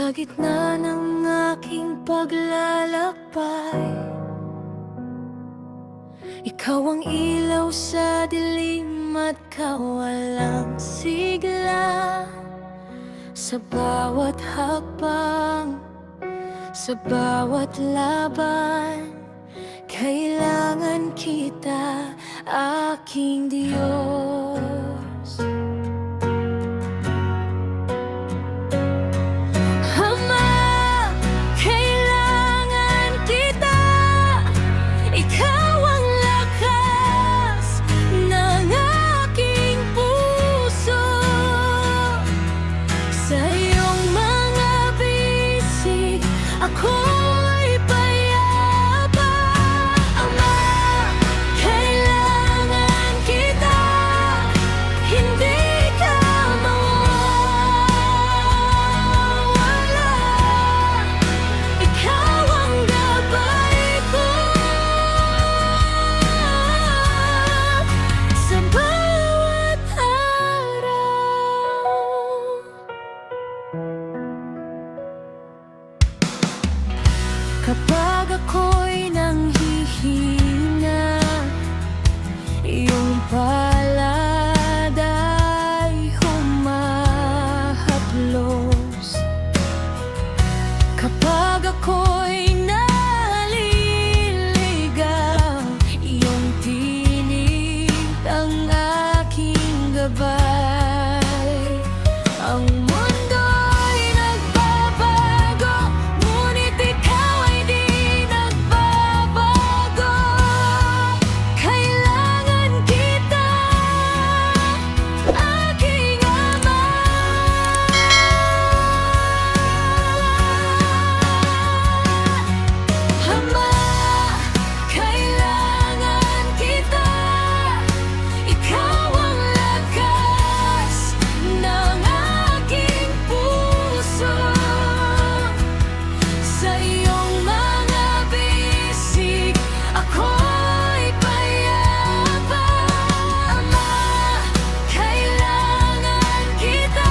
Sa gitna ng aking paglalakbay, ikaw ang ilaw sa dilim at kawalang sigla. Sa bawat hakbang, sa bawat laban, kailangan kita, aking Diyos. Ama, kailangan kita, ikaw ang lakas ng aking puso. Sa iyong mga bisig, ako'y payapa. Ama, kailangan kita, hindi ka mawawala. Ikaw ang gabay ko sa bawat araw. Kapag ako'y nanghihina, iyong palad ay humahaplos. Kapag ako'y naliligaw, iyong tinig ang aking gabay. Ang mundo'y nagbabago, ngunit ikaw ay di nagbabago. Kailangan kita, aking Ama. Ama, kailangan kita, ikaw ang lakas ng aking puso. Sa iyong mga bisig, ako'y payapa. Ama, kailangan kita,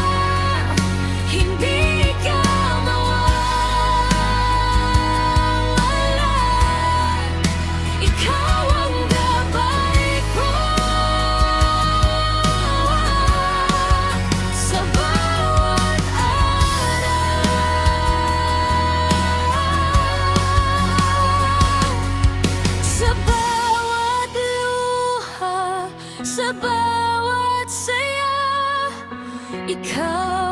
hindi ka mawawala. Ikaw ang gabay ko sa bawat araw, sa bawat luha, sa bawat saya. Ikaw